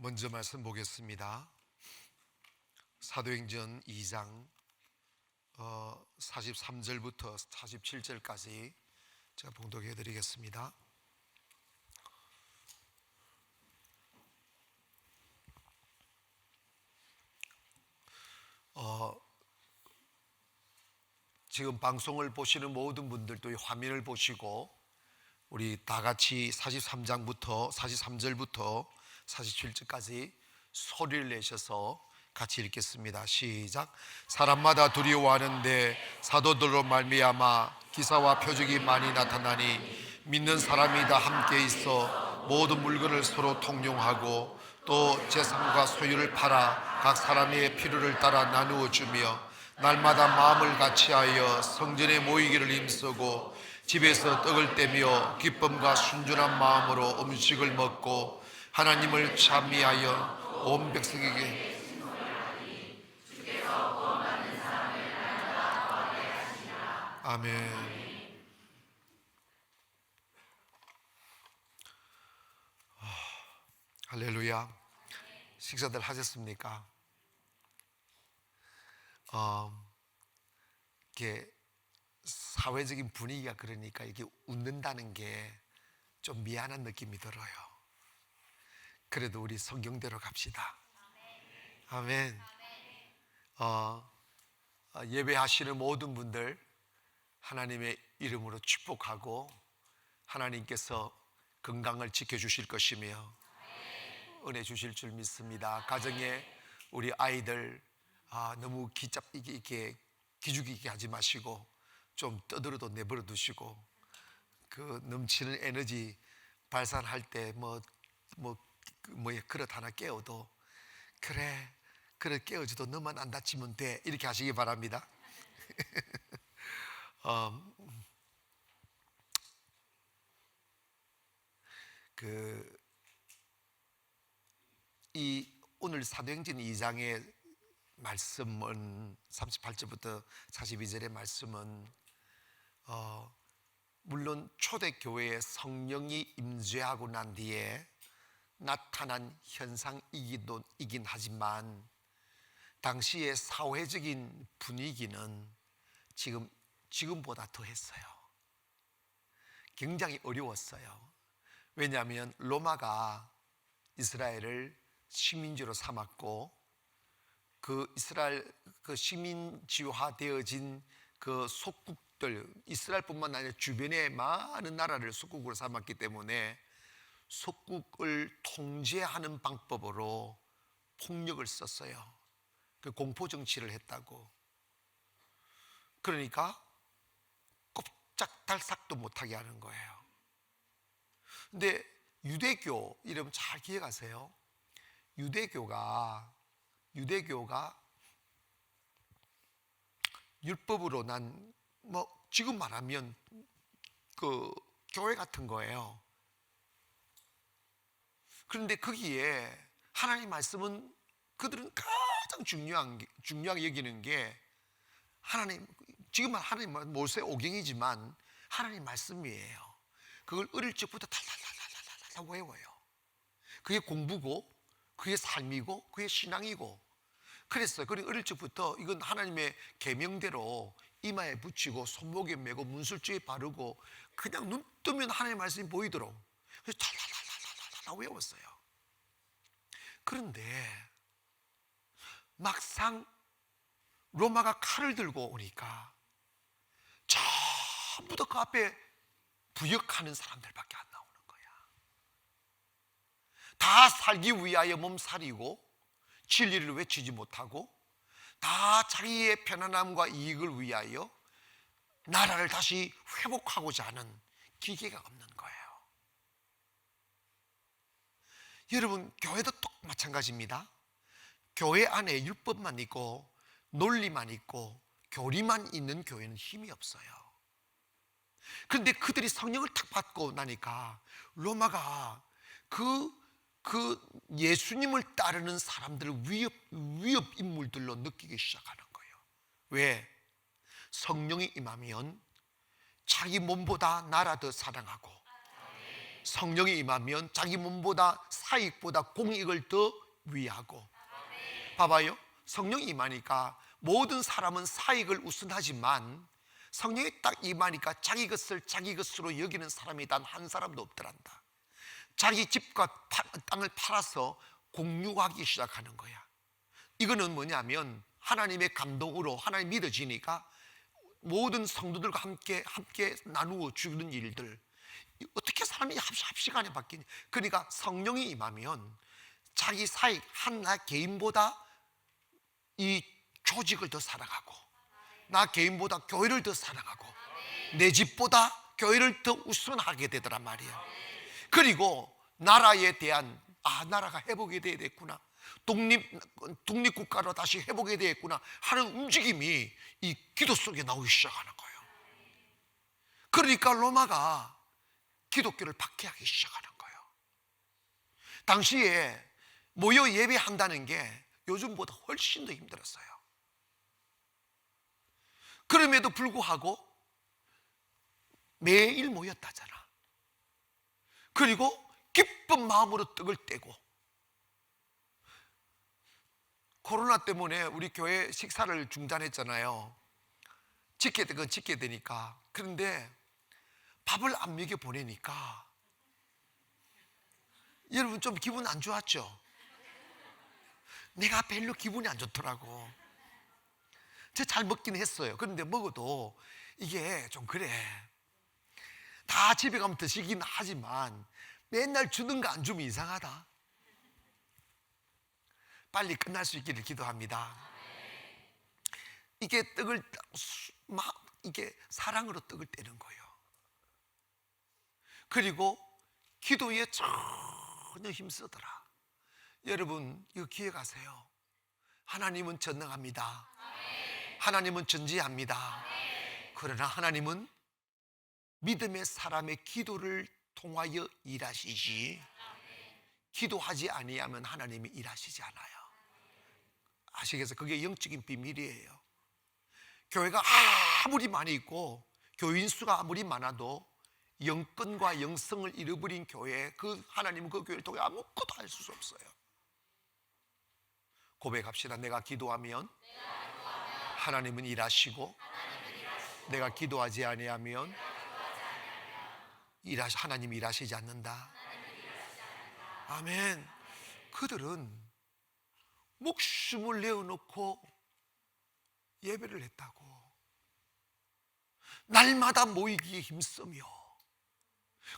먼저 말씀 보겠습니다. 사도행전 2장 43절부터 47절까지 제가 봉독해 드리겠습니다. 지금 방송을 보시는 모든 분들도 이 화면을 보시고 우리 다 같이 43장부터 43절부터 47절까지 소리를 내셔서 같이 읽겠습니다. 시작. 사람마다 두려워하는데 사도들로 말미암아 기사와 표적이 많이 나타나니 믿는 사람이 다 함께 있어 모든 물건을 서로 통용하고 또 재산과 소유를 팔아 각 사람의 필요를 따라 나누어 주며 날마다 마음을 같이하여 성전에 모이기를 힘쓰고 집에서 떡을 떼며 기쁨과 순전한 마음으로 음식을 먹고 하나님을 찬미하여 온 백성에게 아멘. 할렐루야. 식사들 하셨습니까? 이렇게 사회적인 분위기가 그러니까 이게 웃는다는 게 좀 미안한 느낌이 들어요. 그래도 우리 성경대로 갑시다. 아멘. 예배하시는 모든 분들 하나님의 이름으로 축복하고 하나님께서 건강을 지켜주실 것이며 은혜 주실 줄 믿습니다. 가정에 우리 아이들 너무 이렇게 기죽이게 하지 마시고 좀 떠들어도 내버려 두시고 그 넘치는 에너지 발산할 때 그릇 하나 깨워도 그래 깨워줘도 너만 안 다치면 돼 이렇게 하시기 바랍니다. 오늘 사도행전 2장의 말씀은 38절부터 42절의 말씀은 물론 초대교회에 성령이 임재하고 난 뒤에 나타난 현상이긴 하지만 당시의 사회적인 분위기는 지금보다 더했어요. 굉장히 어려웠어요. 왜냐하면 로마가 이스라엘을 식민지로 삼았고 그 이스라엘 그 식민지화 되어진 그 속국들 이스라엘뿐만 아니라 주변의 많은 나라를 속국으로 삼았기 때문에 속국을 통제하는 방법으로 폭력을 썼어요. 그 공포 정치를 했다고. 그러니까 꼼짝달싹도 못하게 하는 거예요. 근데 유대교 이름 잘 기억하세요. 유대교가 율법으로 난 지금 말하면 그 교회 같은 거예요. 그런데 거기에 하나님 말씀은 그들은 가장 중요하게 여기는 게 지금은 하나님 모세 오경이지만 하나님 말씀이에요. 그걸 어릴 적부터 달달달달달달 외워요. 그게 공부고 그게 삶이고 그게 신앙이고 그랬어요. 그리고 어릴 적부터 이건 하나님의 계명대로 이마에 붙이고 손목에 메고 문술주에 바르고 그냥 눈 뜨면 하나님의 말씀이 보이도록 그래서 달달달달달달 외웠어요. 그런데 막상 로마가 칼을 들고 오니까 전부 다 그 앞에 부역하는 사람들밖에 안 나오는 거야. 다 살기 위하여 몸살이고 진리를 외치지 못하고 다 자기의 편안함과 이익을 위하여 나라를 다시 회복하고자 하는 기계가 없는 거예요. 여러분, 교회도 똑 마찬가지입니다. 교회 안에 율법만 있고 논리만 있고 교리만 있는 교회는 힘이 없어요. 그런데 그들이 성령을 탁 받고 나니까 로마가 그 예수님을 따르는 사람들을 위협 인물들로 느끼기 시작하는 거예요. 왜? 성령이 임하면 자기 몸보다 나라 더 사랑하고 성령이 임하면 자기 몸보다 사익보다 공익을 더 위하고. 봐봐요, 성령이 임하니까 모든 사람은 사익을 우선하지만 성령이 딱 임하니까 자기 것을 자기 것으로 여기는 사람이 단 한 사람도 없더란다. 자기 집과 땅을 팔아서 공유하기 시작하는 거야. 이거는 뭐냐면 하나님의 감동으로 하나님 믿어지니까 모든 성도들과 함께 나누어 주는 일들, 어떻게 사람이 합시간에 바뀌냐. 그러니까 성령이 임하면 자기 사익 나 개인보다 이 조직을 더 사랑하고, 나 개인보다 교회를 더 사랑하고, 내 집보다 교회를 더 우선하게 되더란 말이야. 그리고 나라에 대한 나라가 회복이 돼야 됐구나, 독립국가로 다시 회복이 되겠구나 하는 움직임이 이 기도 속에 나오기 시작하는 거예요. 그러니까 로마가 기독교를 박해하기 시작하는 거예요. 당시에 모여 예배한다는 게 요즘보다 훨씬 더 힘들었어요. 그럼에도 불구하고 매일 모였다잖아. 그리고 기쁜 마음으로 떡을 떼고. 코로나 때문에 우리 교회 식사를 중단했잖아요. 그건 지켜야 되니까. 그런데 밥을 안 먹여 보내니까 여러분 좀 기분 안 좋았죠? 내가 별로 기분이 안 좋더라고. 제가 잘 먹긴 했어요. 그런데 먹어도 이게 좀 그래. 다 집에 가면 드시긴 하지만 맨날 주는 거 안 주면 이상하다. 빨리 끝날 수 있기를 기도합니다. 이게 떡을 이게 사랑으로 떡을 떼는 거예요. 그리고 기도에 전혀 힘쓰더라. 여러분 이거 기억하세요. 하나님은 전능합니다. 하나님은 전지합니다. 그러나 하나님은 믿음의 사람의 기도를 통하여 일하시지, 기도하지 아니하면 하나님이 일하시지 않아요. 아시겠어요? 그게 영적인 비밀이에요. 교회가 아무리 많이 있고 교인 수가 아무리 많아도 영권과 영성을 잃어버린 교회, 하나님은 그 교회를 통해 아무것도 할 수 없어요. 고백합시다. 내가 기도하면 하나님은 일하시고, 내가 기도하지 아니하면 하나님이 일하시지 않는다. 아멘. 그들은 목숨을 내어놓고 예배를 했다고. 날마다 모이기에 힘쓰며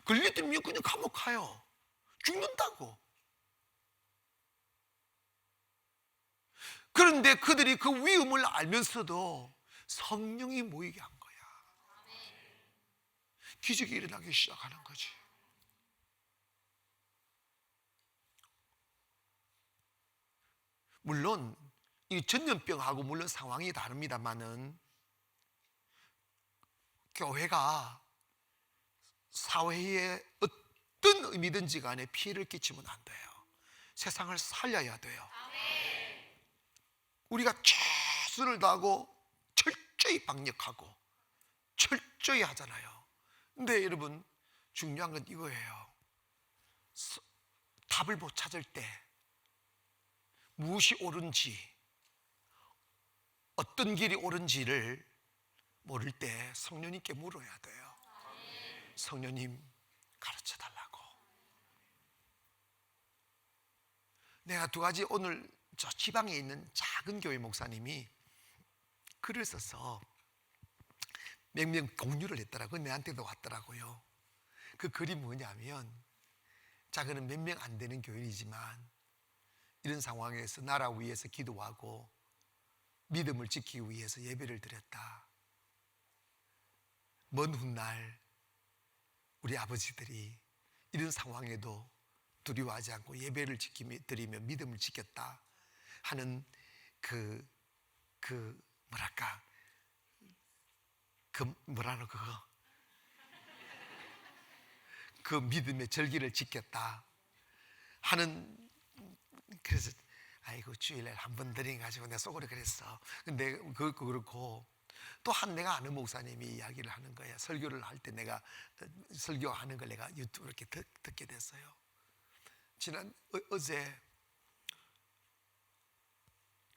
걸리들면 그냥 감옥 가요. 죽는다고. 그런데 그들이 그 위험을 알면서도 성령이 모이게 한 거야. 기적이 일어나기 시작하는 거지. 물론 이 전염병하고 물론 상황이 다릅니다만은 교회가 사회에 어떤 의미든지 간에 피해를 끼치면 안 돼요. 세상을 살려야 돼요. 우리가 최선을 다하고 철저히 방역하고 철저히 하잖아요. 근데 여러분 중요한 건 이거예요. 답을 못 찾을 때, 무엇이 옳은지, 어떤 길이 옳은지를 모를 때 성령님께 물어야 돼요. 성령님 가르쳐 달라고. 내가 두 가지, 오늘 저 지방에 있는 작은 교회 목사님이 글을 써서 몇 명 공유를 했더라고요. 내한테도 왔더라고요. 그 글이 뭐냐면, 자그는 몇 명 안 되는 교인이지만 이런 상황에서 나라 위해서 기도하고 믿음을 지키기 위해서 예배를 드렸다. 먼 훗날 우리 아버지들이 이런 상황에도 두려워하지 않고 예배를 드리며 믿음을 지켰다 하는 그 믿음의 절기를 지켰다 하는. 그래서 아이고 주일날 한 번 드린 가지고 내가 속으로 그랬어. 근데 그렇고 또 한 내가 아는 목사님이 이야기를 하는 거예요. 설교를 할 때 내가 설교하는 걸 내가 유튜브로 이렇게 듣게 됐어요. 지난 어제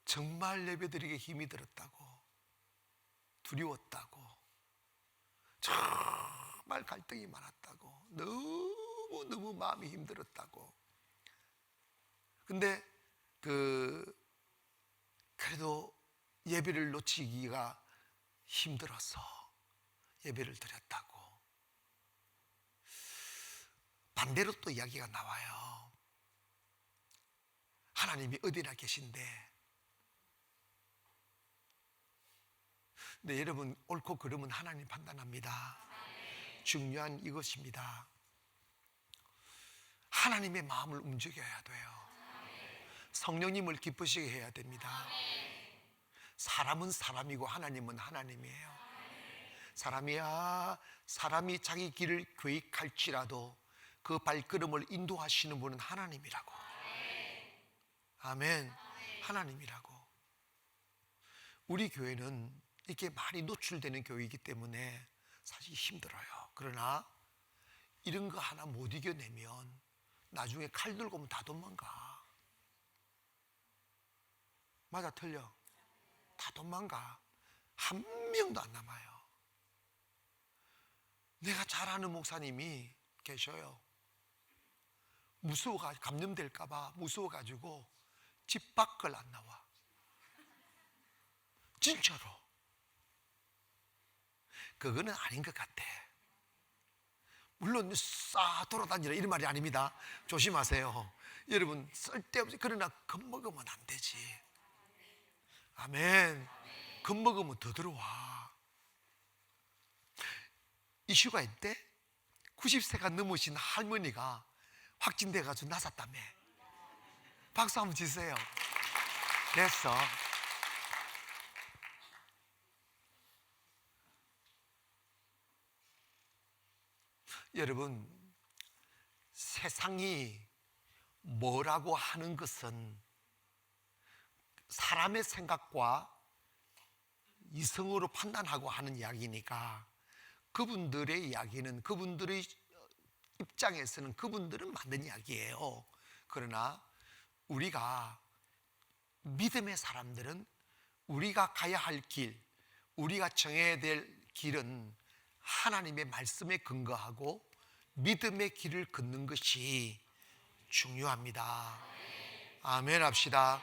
정말 예배드리기 힘이 들었다고, 두려웠다고, 정말 갈등이 많았다고, 너무 마음이 힘들었다고. 근데 그래도 예배를 놓치기가 힘들어서 예배를 드렸다고. 반대로 또 이야기가 나와요. 하나님이 어디나 계신데. 근데 여러분, 옳고 그름은 하나님 판단합니다. 중요한 이것입니다. 하나님의 마음을 움직여야 돼요. 성령님을 기쁘시게 해야 됩니다. 사람은 사람이고 하나님은 하나님이에요. 사람이 자기 길을 계획할지라도 그 발걸음을 인도하시는 분은 하나님이라고. 아멘. 하나님이라고. 우리 교회는 이렇게 많이 노출되는 교회이기 때문에 사실 힘들어요. 그러나 이런 거 하나 못 이겨내면 나중에 칼 들고 오면 다 도망가. 맞아, 틀려? 다 도망가. 한 명도 안 남아요. 내가 잘 아는 목사님이 계셔요. 감염될까봐 무서워가지고 집 밖을 안 나와. 진짜로. 그거는 아닌 것 같아. 물론 돌아다니라 이런 말이 아닙니다. 조심하세요. 여러분, 쓸데없이. 그러나 겁먹으면 안 되지. 아멘. 겁먹으면 더 들어와. 이슈가 있대. 90세가 넘으신 할머니가 확진돼가지고 나섰다며. 박수 한번 치세요. 됐어. 여러분, 세상이 뭐라고 하는 것은 사람의 생각과 이성으로 판단하고 하는 이야기니까, 그분들의 이야기는 그분들의 입장에서는 그분들은 맞는 이야기예요. 그러나 우리가 믿음의 사람들은 우리가 가야 할 길, 우리가 정해야 될 길은 하나님의 말씀에 근거하고 믿음의 길을 걷는 것이 중요합니다. 아멘 합시다.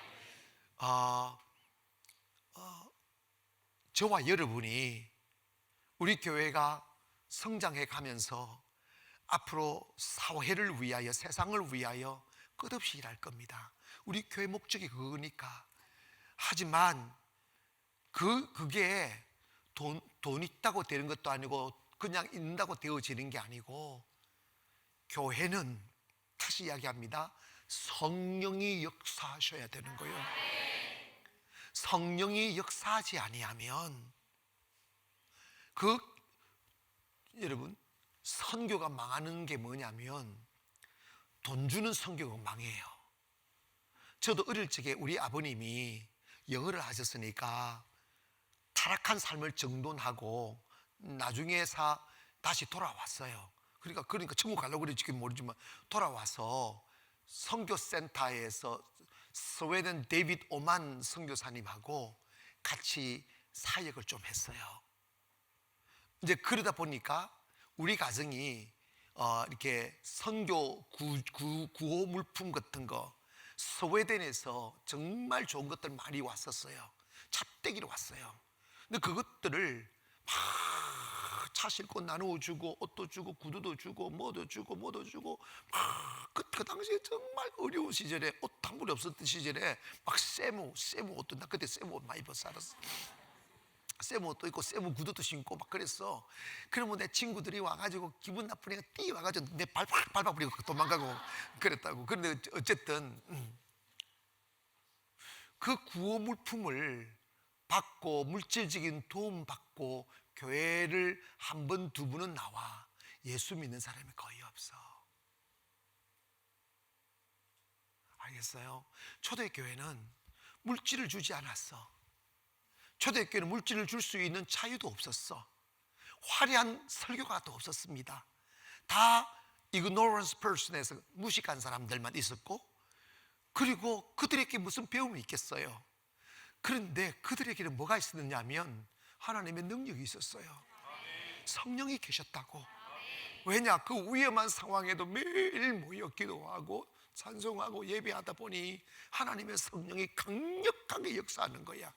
저와 여러분이 우리 교회가 성장해 가면서 앞으로 사회를 위하여, 세상을 위하여 끝없이 일할 겁니다. 우리 교회 목적이 그거니까. 하지만 그게 돈 있다고 되는 것도 아니고 그냥 있는다고 되어지는 게 아니고, 교회는 다시 이야기합니다. 성령이 역사하셔야 되는 거예요. 성령이 역사하지 아니하면 여러분, 선교가 망하는 게 뭐냐면 돈 주는 선교가 망해요. 저도 어릴 적에 우리 아버님이 영어를 하셨으니까 타락한 삶을 정돈하고 나중에 다시 돌아왔어요. 그러니까 천국 가려고 그랬지 모르지만 돌아와서 선교센터에서 스웨덴 데이빗 오만 선교사님하고 같이 사역을 좀 했어요. 이제 그러다 보니까 우리 가정이 이렇게 선교 구호 물품 같은 거 스웨덴에서 정말 좋은 것들 많이 왔었어요. 찻대기로 왔어요. 근데 그것들을 막 차 싣고 나누어주고, 옷도 주고, 구두도 주고, 뭐도 주고 막 그 당시에 정말 어려운 시절에, 옷 한 벌이 없었던 시절에 막 세무 옷도, 나 그때 세무 옷 많이 입어 살았어. 세무 옷도 입고 세무 구두도 신고 막 그랬어. 그러면 내 친구들이 와가지고 기분 나쁘니까 뛰어와가지고 내 발 확 밟아버리고 도망가고 그랬다고. 그런데 어쨌든 그 구호 물품을 받고 물질적인 도움 받고 교회를 한 번, 두 번은 나와 예수 믿는 사람이 거의 없어. 알겠어요? 초대교회는 물질을 주지 않았어. 초대교회는 물질을 줄 수 있는 자유도 없었어. 화려한 설교가 또 없었습니다. 다 ignorance person에서 무식한 사람들만 있었고, 그리고 그들에게 무슨 배움이 있겠어요? 그런데 그들에게는 뭐가 있었느냐 하면 하나님의 능력이 있었어요. 성령이 계셨다고. 왜냐? 그 위험한 상황에도 매일 모여 기도하고 찬송하고 예배하다 보니 하나님의 성령이 강력하게 역사하는 거야.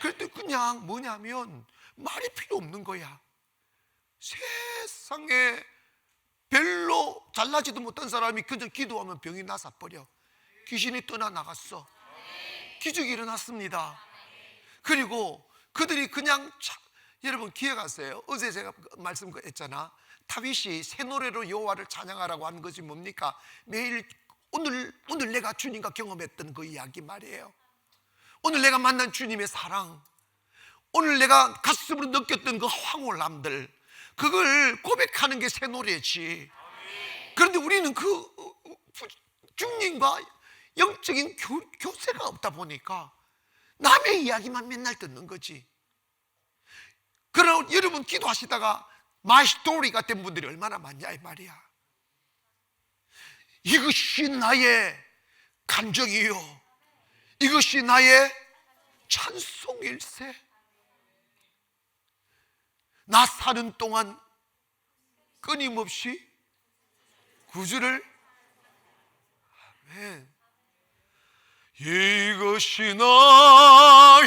그럴 때 그냥 뭐냐면 말이 필요 없는 거야. 세상에 별로 잘나지도 못한 사람이 그냥 기도하면 병이 나서버려. 귀신이 떠나나갔어. 기적이 일어났습니다. 그리고 그들이 그냥 여러분 기억하세요? 어제 제가 말씀했잖아. 다윗이 새 노래로 여호와를 찬양하라고 하는 것이 뭡니까? 매일 오늘 내가 주님과 경험했던 그 이야기 말이에요. 오늘 내가 만난 주님의 사랑, 오늘 내가 가슴으로 느꼈던 그 황홀함들, 그걸 고백하는 게 새 노래지. 그런데 우리는 그 주님과 영적인 교세가 없다 보니까 남의 이야기만 맨날 듣는 거지. 그럼 여러분 기도하시다가 마이 스토리가 된 분들이 얼마나 많냐 이 말이야. 이것이 나의 간증이요, 이것이 나의 찬송일세. 나 사는 동안 끊임없이 구주를, 아멘. 이것이 나의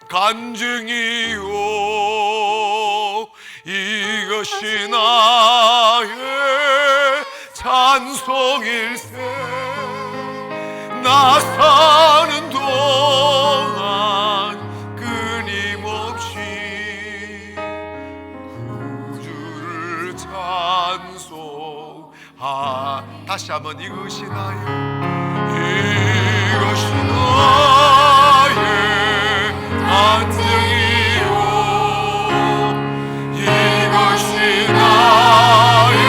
간증이요, 이것이 나의 찬송일세. 나 사는 동안 끊임없이 구주를 찬송. 다시 한번 이것이 이것이 나의 간증이요, 이것이 나의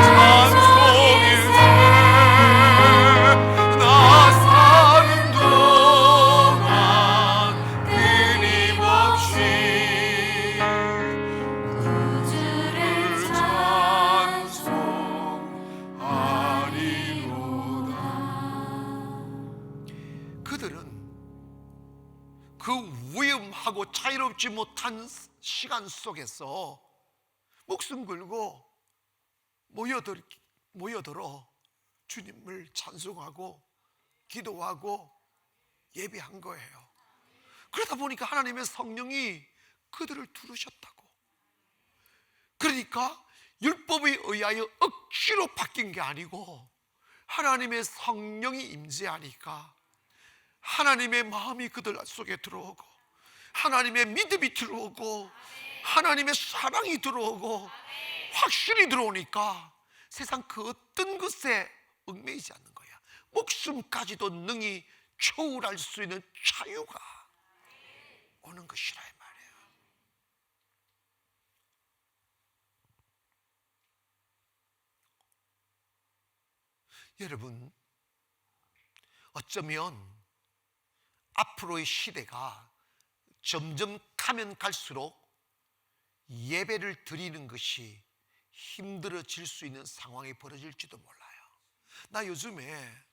찬송일세. 나 사는 동안 끊임없이 구주를 찬송하리로다. 그들은 그 위험하고 자유롭지 못한 시간 속에서 목숨 걸고 모여들어 주님을 찬송하고 기도하고 예배한 거예요. 그러다 보니까 하나님의 성령이 그들을 두르셨다고. 그러니까 율법에 의하여 억지로 바뀐 게 아니고 하나님의 성령이 임재하니까 하나님의 마음이 그들 속에 들어오고, 하나님의 믿음이 들어오고, 하나님의 사랑이 들어오고, 확신이 들어오니까 세상 그 어떤 것에 얽매이지 않는 거야. 목숨까지도 능히 초월할 수 있는 자유가 오는 것이라 이 말이에요. 여러분, 어쩌면 앞으로의 시대가 점점 가면 갈수록 예배를 드리는 것이 힘들어질 수 있는 상황이 벌어질지도 몰라요. 나 요즘에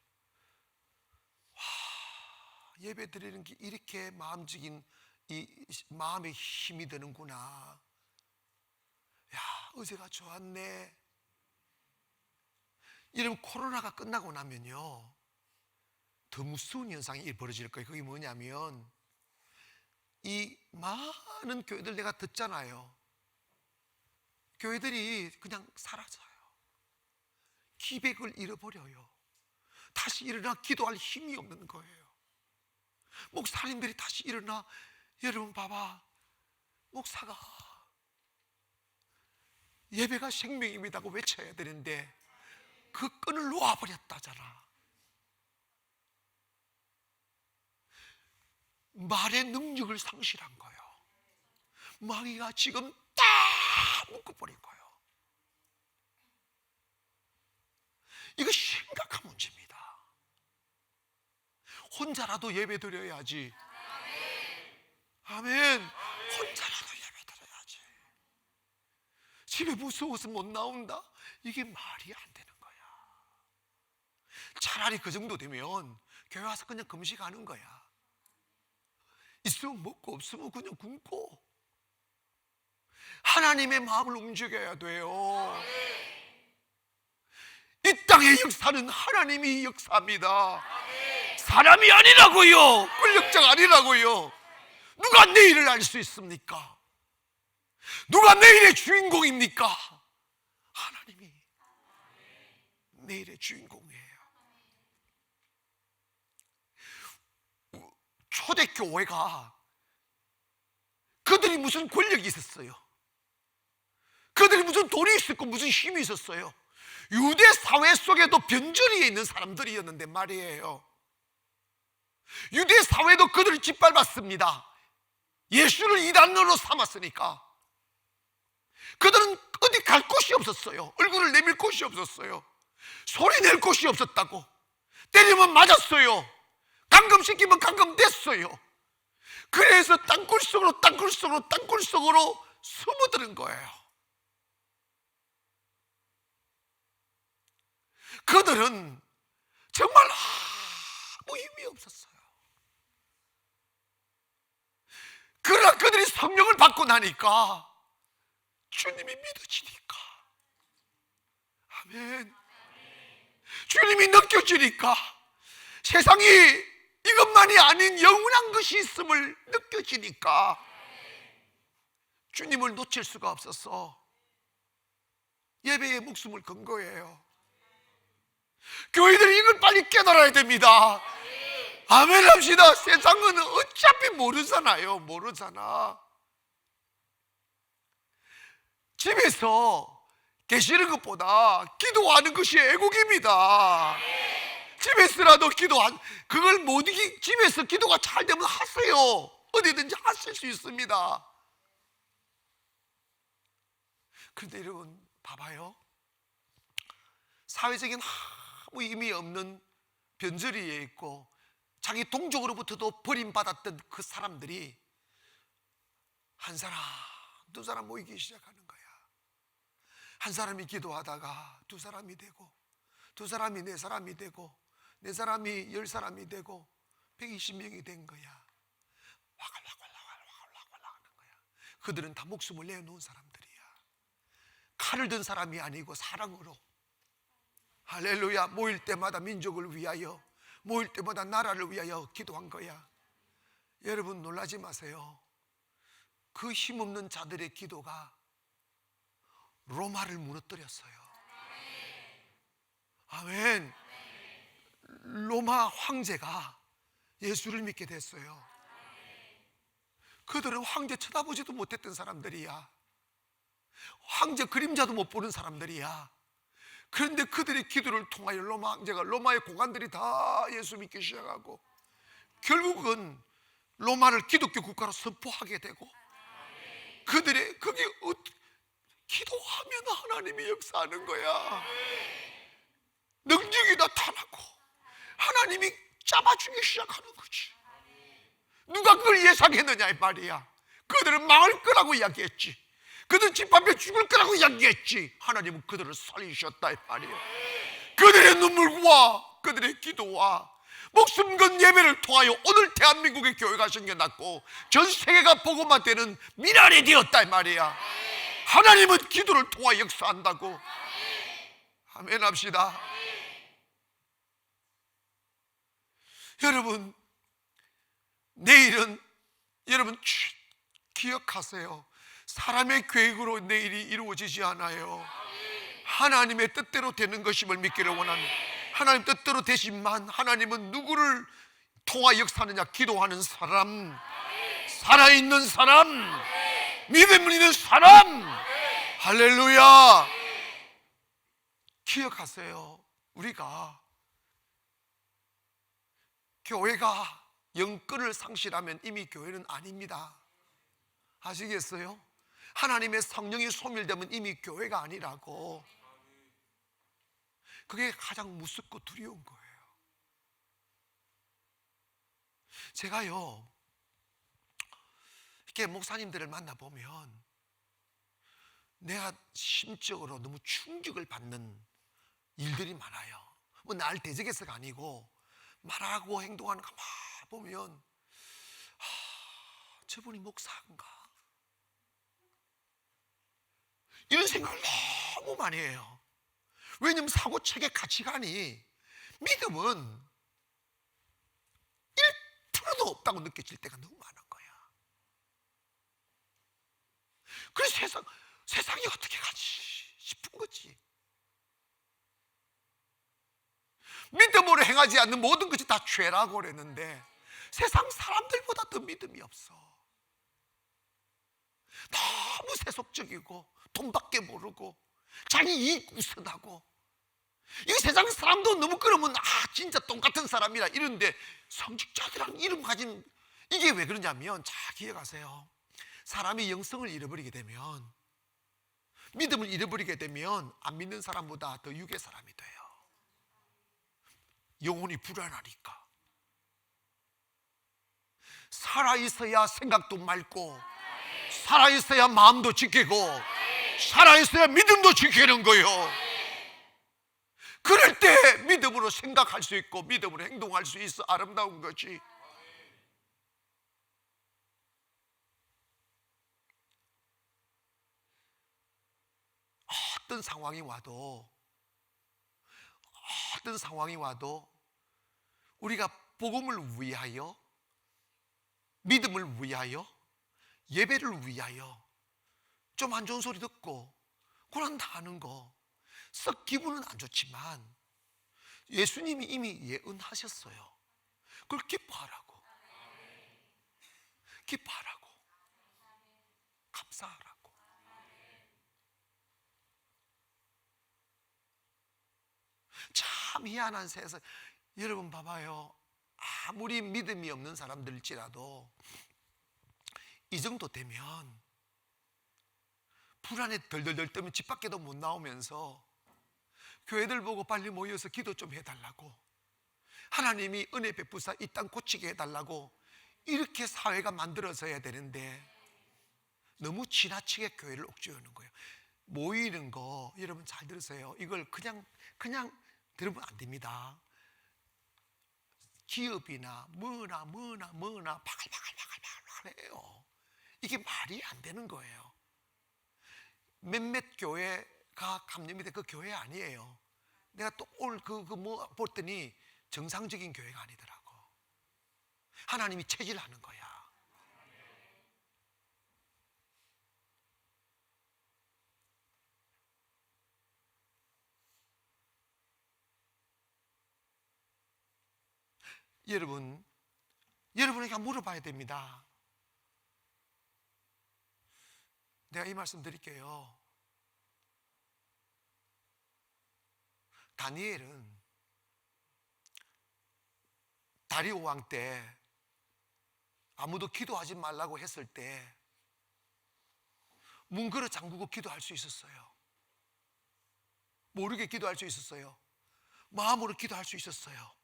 예배 드리는 게 이렇게 마음적인 이 마음에 힘이 드는구나. 야, 어제가 좋았네. 이런 코로나가 끝나고 나면요, 더 무서운 현상이 벌어질 거예요. 그게 뭐냐면 이 많은 교회들 내가 듣잖아요. 교회들이 그냥 사라져요. 기백을 잃어버려요. 다시 일어나 기도할 힘이 없는 거예요. 목사님들이 다시 일어나, 여러분 봐봐, 목사가 예배가 생명입니다고 외쳐야 되는데 그 끈을 놓아버렸다잖아. 말의 능력을 상실한 거예요. 마귀가 지금 다 묶어버린 거예요. 이거 심각한 문제입니다. 혼자라도 예배 드려야지. 아멘. 혼자라도 예배 드려야지. 집에 무서워서 못 나온다? 이게 말이 안 되는 거야. 차라리 그 정도 되면 교회 와서 그냥 금식하는 거야. 있으면 먹고 없으면 그냥 굶고. 하나님의 마음을 움직여야 돼요. 이 땅의 역사는 하나님이 역사합니다. 사람이 아니라고요. 권력자가 아니라고요. 누가 내일을 알 수 있습니까? 누가 내일의 주인공입니까? 하나님이 내일의 주인공이에요. 초대교회가 그들이 무슨 권력이 있었어요? 그들이 무슨 돈이 있었고 무슨 힘이 있었어요? 유대 사회 속에도 변절이 있는 사람들이었는데 말이에요. 유대 사회도 그들을 짓밟았습니다. 예수를 이단으로 삼았으니까. 그들은 어디 갈 곳이 없었어요. 얼굴을 내밀 곳이 없었어요. 소리 낼 곳이 없었다고. 때리면 맞았어요. 감금시키면 감금됐어요. 그래서 땅굴속으로 숨어드는 거예요. 그들은 정말 아무 힘이 없었어요. 그러나 그들이 성령을 받고 나니까 주님이 믿어지니까, 아멘, 주님이 느껴지니까 세상이 이것만이 아닌 영원한 것이 있음을 느껴지니까 주님을 놓칠 수가 없어서 예배에 목숨을 건 거예요. 교회들이 이걸 빨리 깨달아야 됩니다. 아멘 합시다. 세상은 어차피 모르잖아. 집에서 계시는 것보다 기도하는 것이 애국입니다. 집에서라도 그걸 못 집에서 기도가 잘 되면 하세요. 어디든지 하실 수 있습니다. 그런데 여러분 봐봐요. 사회적인 아무 의미 없는 변절이에 있고 자기 동족으로부터도 버림받았던 그 사람들이 한 사람, 두 사람 모이기 시작하는 거야. 한 사람이 기도하다가 두 사람이 되고, 두 사람이 네 사람이 되고, 네 사람이 10사람이 되고 120명이 된 거야. 와글와글 하는 거야. 그들은 다 목숨을 내놓은 사람들이야. 칼을 든 사람이 아니고 사랑으로, 할렐루야, 모일 때마다 민족을 위하여, 모일 때마다 나라를 위하여 기도한 거야. 여러분 놀라지 마세요. 그 힘없는 자들의 기도가 로마를 무너뜨렸어요. 아멘. 로마 황제가 예수를 믿게 됐어요. 그들은 황제 쳐다보지도 못했던 사람들이야. 황제 그림자도 못 보는 사람들이야. 그런데 그들의 기도를 통하여 로마 황제가, 로마의 고관들이 다 예수 믿기 시작하고 결국은 로마를 기독교 국가로 선포하게 되고, 그들의 그게 기도하면 하나님이 역사하는 거야. 능력이 나타나고 하나님이 잡아주기 시작하는 거지. 누가 그걸 예상했느냐 이 말이야. 그들은 망할 거라고 이야기했지. 그들은 짓밟혀 죽을 거라고 이야기했지. 하나님은 그들을 살리셨다 이 말이야. 그들의 눈물과 그들의 기도와 목숨 건 예배를 통하여 오늘 대한민국의 교회가 생겨났고 전 세계가 보고만 되는 미랄이 되었다 이 말이야. 하나님은 기도를 통하여 역사한다고. 아멘 합시다. 여러분, 내일은 여러분 기억하세요. 사람의 계획으로 내일이 이루어지지 않아요. 하나님의 뜻대로 되는 것임을 믿기를 원합니다. 하나님 뜻대로 되시만 하나님은 누구를 통하 역사하느냐? 기도하는 사람, 살아있는 사람, 믿음을 있는 사람. 할렐루야. 기억하세요. 우리가 교회가 영권을 상실하면 이미 교회는 아닙니다. 아시겠어요? 하나님의 성령이 소멸되면 이미 교회가 아니라고. 그게 가장 무섭고 두려운 거예요. 제가요 이렇게 목사님들을 만나보면 내가 심적으로 너무 충격을 받는 일들이 많아요. 뭐 날 대적해서가 아니고 말하고 행동하는 거 막 보면 저분이 목사인가? 이런 생각을 너무 많이 해요. 왜냐면 사고체계 가치관이, 믿음은 1%도 없다고 느껴질 때가 너무 많은 거야. 그래서 세상이 어떻게 가지 싶은 거지. 믿음으로 행하지 않는 모든 것이 다 죄라고 그랬는데 세상 사람들보다 더 믿음이 없어. 너무 세속적이고 돈밖에 모르고 자기 이익 우선하고, 이 세상 사람도 너무 그러면 진짜 똑같은 사람이라 이런데 성직자들랑 이름 가진, 이게 왜 그러냐면, 잘 기억하세요. 사람이 영성을 잃어버리게 되면, 믿음을 잃어버리게 되면 안 믿는 사람보다 더 유괴 사람이 돼요. 영혼이 불안하니까. 살아있어야 생각도 맑고, 살아있어야 마음도 지키고, 살아있어야 믿음도 지키는 거예요. 그럴 때 믿음으로 생각할 수 있고 믿음으로 행동할 수 있어 아름다운 거지. 어떤 상황이 와도 우리가 복음을 위하여, 믿음을 위하여, 예배를 위하여 좀 안 좋은 소리 듣고 고난다 하는 거 썩 기분은 안 좋지만 예수님이 이미 예언하셨어요. 그걸 기뻐하라고, 감사하라고. 참 희한한 세상. 여러분 봐봐요. 아무리 믿음이 없는 사람들일지라도 이 정도 되면 불안에 덜덜덜 떨면 집 밖에도 못 나오면서 교회들 보고 빨리 모여서 기도 좀 해달라고, 하나님이 은혜 베푸사 이 땅 고치게 해달라고, 이렇게 사회가 만들어져야 되는데 너무 지나치게 교회를 옥죄하는 거예요. 모이는 거 여러분 잘 들으세요. 이걸 그냥 들으면 안 됩니다. 기업이나 뭐나 바글바글 해요. 이게 말이 안 되는 거예요. 몇몇 교회가 감염이 돼 그 교회 아니에요. 내가 또 오늘 뭐 봤더니 정상적인 교회가 아니더라고. 하나님이 체질하는 거야. 여러분에게 물어봐야 됩니다. 내가 이 말씀 드릴게요. 다니엘은 다리오 왕 때 아무도 기도하지 말라고 했을 때 문 걸어 잠그고 기도할 수 있었어요. 모르게 기도할 수 있었어요. 마음으로 기도할 수 있었어요.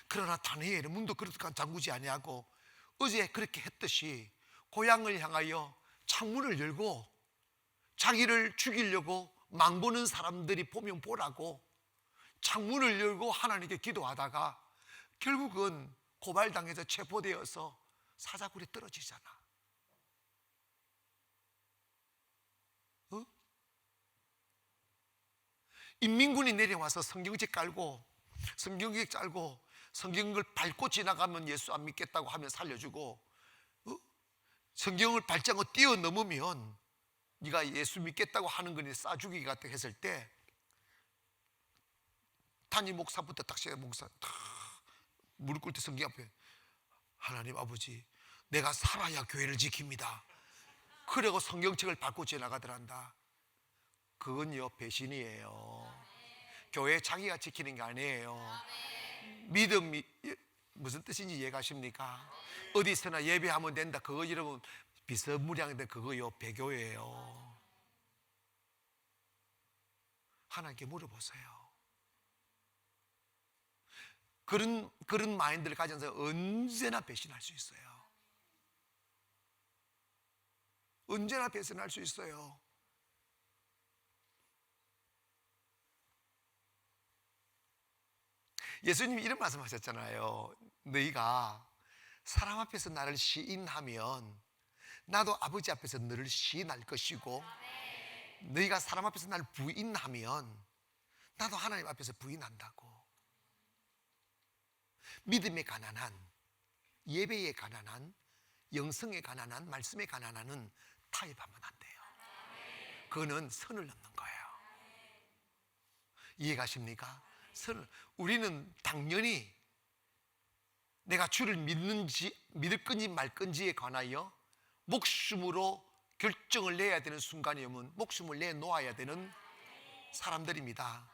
그러나 다니엘은 문도 그렇게 잠그지 아니하고 어제 그렇게 했듯이 고향을 향하여 창문을 열고 자기를 죽이려고 망보는 사람들이 보면 보라고 창문을 열고 하나님께 기도하다가 결국은 고발당해서 체포되어서 사자굴에 떨어지잖아. 인민군이 내려와서 성경책 깔고 성경을 밟고 지나가면 예수 안 믿겠다고 하면 살려주고, 성경을 발장을 뛰어넘으면 네가 예수 믿겠다고 하는 거니 싸주기 같은 했을 때 단임 목사부터 탁시가 목사 무릎 꿇을 때 성경 앞에 하나님 아버지 내가 살아야 교회를 지킵니다. 그리고 성경책을 밟고 지나가더란다. 그건요 배신이에요. 교회 자기가 지키는 게 아니에요. 믿음이 무슨 뜻인지 이해가십니까? 어디서나 예배하면 된다. 그거 여러분 비스무리한데 그거요 배교예요. 하나님께 물어보세요. 그런 마인드를 가진 사람 언제나 배신할 수 있어요. 언제나 배선할 수 있어요. 예수님이 이런 말씀하셨잖아요. 너희가 사람 앞에서 나를 시인하면 나도 아버지 앞에서 너를 시인할 것이고, 너희가 사람 앞에서 나를 부인하면 나도 하나님 앞에서 부인한다고. 믿음에 가난한, 예배에 가난한, 영성에 가난한, 말씀에 가난한은 타협하면 안 돼요. 그거는 선을 넘는 거예요. 이해가십니까? 우리는 당연히 내가 주를 믿을 건지 말 건지에 관하여 목숨으로 결정을 내야 되는 순간이 오면 목숨을 내놓아야 되는 사람들입니다.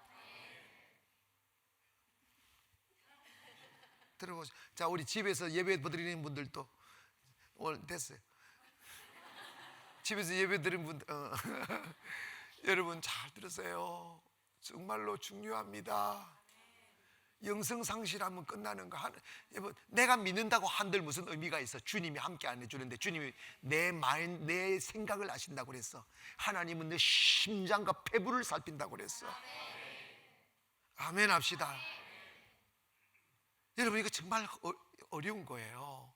들어보세요. 자, 우리 집에서 예배 드리는 분들도 오늘 됐어요. 집에서 예배 드리는 분들 여러분 잘 들으세요. 정말로 중요합니다. 영성상실하면 끝나는 거. 내가 믿는다고 한들 무슨 의미가 있어? 주님이 함께 안 해주는데, 주님이 내 생각을 아신다고 그랬어. 하나님은 내 심장과 폐부를 살핀다고 그랬어. 아멘 합시다. 여러분, 이거 정말 어려운 거예요.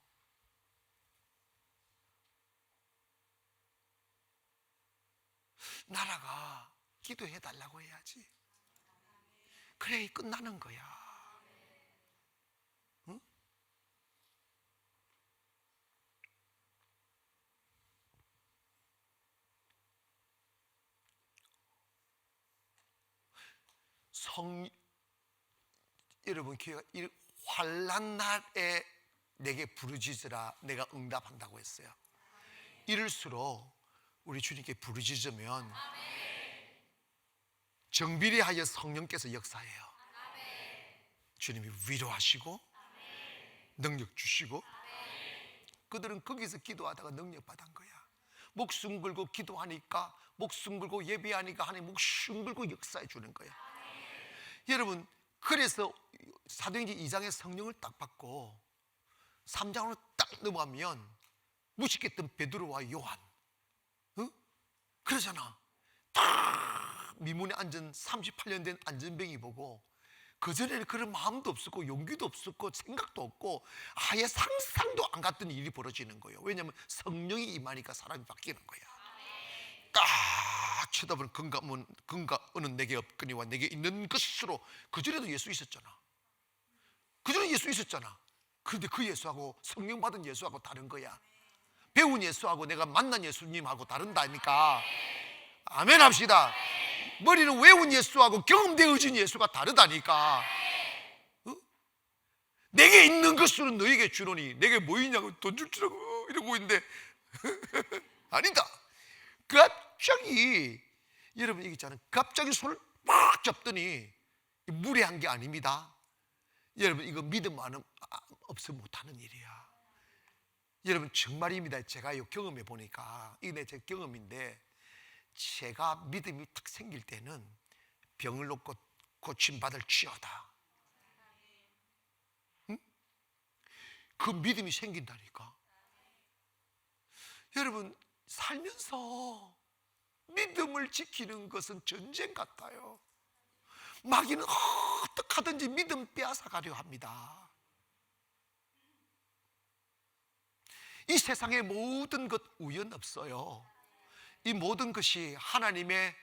나라가 기도해 달라고 해야지. 그래 끝나는 거야. 응? 여러분, 환난 날에 내게 부르짖으라 내가 응답한다고 했어요. 이럴수록 우리 주님께 부르짖으면 정비례하여 성령께서 역사해요. 주님이 위로하시고 능력 주시고, 그들은 거기서 기도하다가 능력 받은 거야. 목숨 걸고 기도하니까, 목숨 걸고 예배하니까 하나님 목숨 걸고 역사해 주는 거야. 여러분, 그래서 사도행전 2장의 성령을 딱 받고 3장으로 딱 넘어가면 무식했던 베드로와 요한, 그러잖아. 딱 미문에 앉은 38년 된 안전병이 보고, 그전에는 그런 마음도 없었고 용기도 없었고 생각도 없고 아예 상상도 안 갔던 일이 벌어지는 거예요. 왜냐하면 성령이 임하니까 사람이 바뀌는 거야. 딱 쳐다보는 근가은 내게 없거니와 내게 있는 것으로. 그전에도 예수 있었잖아. 그전에 예수 있었잖아. 그런데 그 예수하고 성령 받은 예수하고 다른 거야. 배운 예수하고 내가 만난 예수님하고 다른다니까. 아멘 합시다. 머리는 외운 예수하고 경험되어진 예수가 다르다니까. 내게 있는 것으로 너에게 주노니 내게 뭐 있냐고 돈 줄 줄 알고 이러고 있는데 아니다. 갑자기, 여러분 이게 있잖아요. 갑자기 손을 막 잡더니 무례한 게 아닙니다. 여러분, 이거 믿음 없으면 못하는 일이야. 여러분 정말입니다. 제가 이 경험해 보니까, 이게 제 경험인데, 제가 믿음이 탁 생길 때는 병을 놓고 고침받을 지어다. 응? 그 믿음이 생긴다니까. 여러분, 살면서 믿음을 지키는 것은 전쟁 같아요. 마귀는 어떻게 하든지 믿음 빼앗아가려 합니다. 이 세상의 모든 것 우연 없어요. 이 모든 것이 하나님의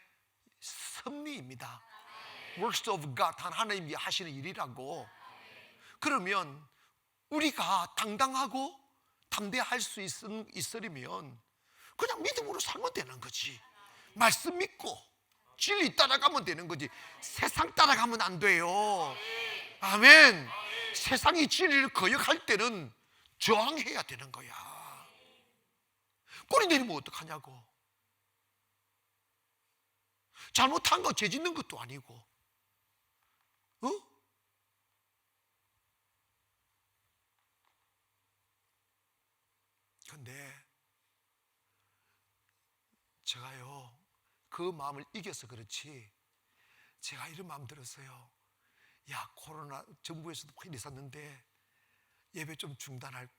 섭리입니다. Works of God, 하나님이 하시는 일이라고. 그러면 우리가 당당하고 담대할 수 있으려면 그냥 믿음으로 살면 되는 거지. 말씀 믿고 진리 따라가면 되는 거지. 세상 따라가면 안 돼요. 아멘. 세상이 진리를 거역할 때는 저항해야 되는 거야. 꼬리 내리면 어떡하냐고. 잘못한 거 죄 짓는 것도 아니고. 근데 제가요, 그 마음을 이겨서 그렇지, 제가 이런 마음 들었어요. 야, 코로나 정부에서도 많이 샀는데 예배 좀 중단하면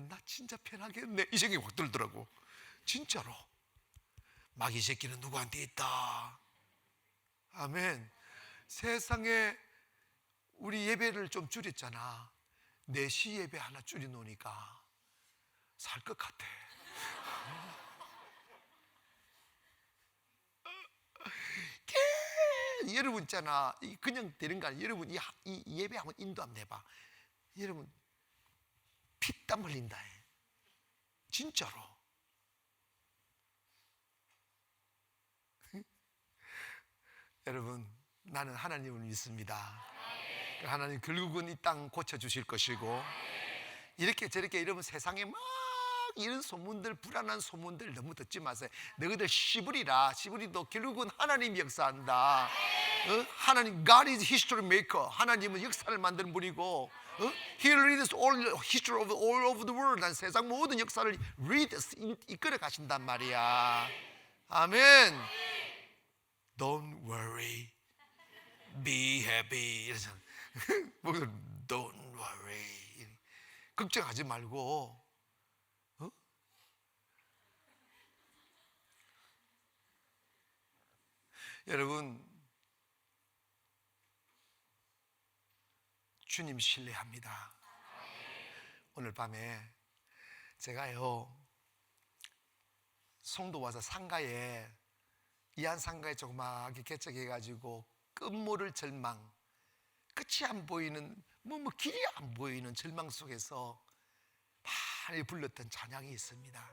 나 진짜 편하겠네, 이 생각이 확 들더라고. 진짜로. 마귀 새끼는 누구한테 있다. 아멘. 세상에 우리 예배를 좀 줄였잖아. 4시 예배 하나 줄여놓으니까 살 것 같아. 여러분 있잖아, 그냥 되는 거 아니야. 여러분 이 예배 한번 인도 한번 해봐. 여러분 피땀 흘린다. 진짜로. 여러분, 나는 하나님을 믿습니다. 하나님 결국은 이 땅 고쳐주실 것이고, 이렇게 저렇게 이러면 세상에 막 이런 소문들, 불안한 소문들 너무 듣지 마세요. 너희들 시부리라. 시부리도 결국은 하나님이 역사한다. 하나님, God is history maker. 하나님은 역사를 만드는 분이고, He leads all history of all over the world. 난 세상 모든 역사를 이끌어 가신단 말이야. 아멘. Don't worry, be happy. Don't worry. 걱정하지 말고. 여러분, 주님 신뢰합니다. 오늘 밤에 제가요, 송도 와서 상가에, 이한 상가에 조그맣게 개척해가지고 끝모를 절망, 끝이 안 보이는, 길이 안 보이는 절망 속에서 많이 불렀던 찬양이 있습니다.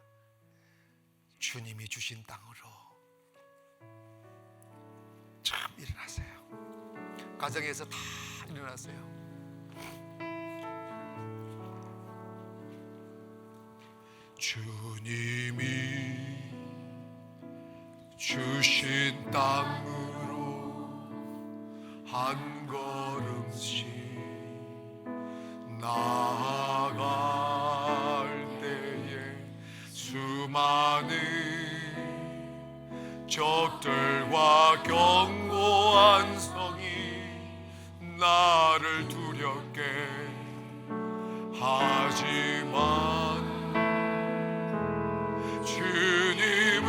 주님이 주신 땅으로. 참 일어나세요. 가정에서 다 일어나세요. 주님이 주신 땅으로 한 걸음씩 나아갈 때에 수많은 적들과 견고한 성이 나를 두렵게 하지만 주님을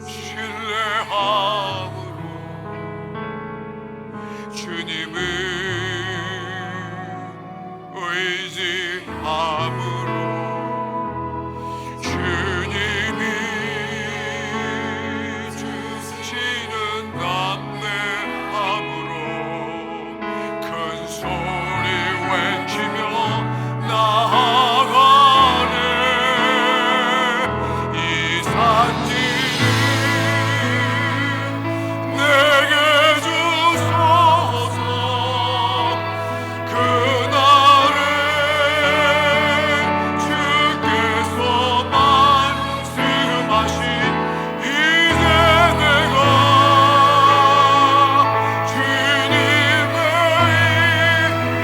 신뢰함으로, 주님을 의지함으로, 주님이 주시는 담대함으로 큰 소리 외치며 나아가네. 이 산지를 내게 주소서. 그날에 주께서 말씀하신 이제 내가 주님의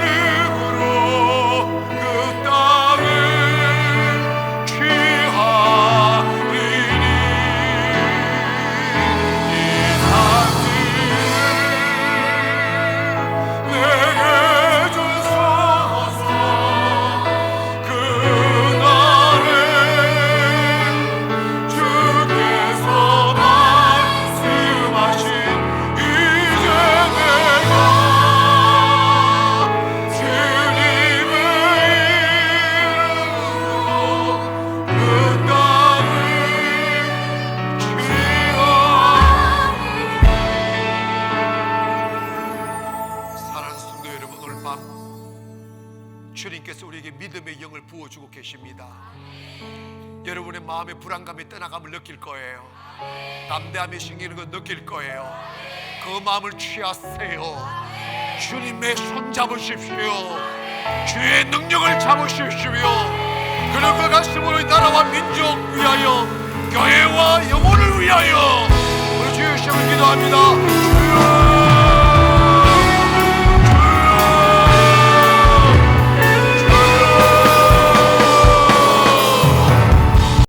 이름으로 그 땅을 취하리니. 이 산지를 내게 주소서. 그날에 주께서 말씀하신 이제 내가 주님의 이름으로 그 땅을 취하리니. 사랑하는 성도 여러분, 오늘 밤 주님께서 우리에게 믿음의 영을 부어주고 계십니다. 여러분의 마음의 불안감이 떠나감을 느낄 거예요. 담대함이 생기는 거 느낄 거예요. 그 마음을 취하세요. 주님의 손 잡으십시오. 주의 능력을 잡으십시오. 그런 그 가슴으로 이 나라와 민족 위하여, 교회와 영혼을 위하여 우리 주의 시험을 기도합니다. 주여!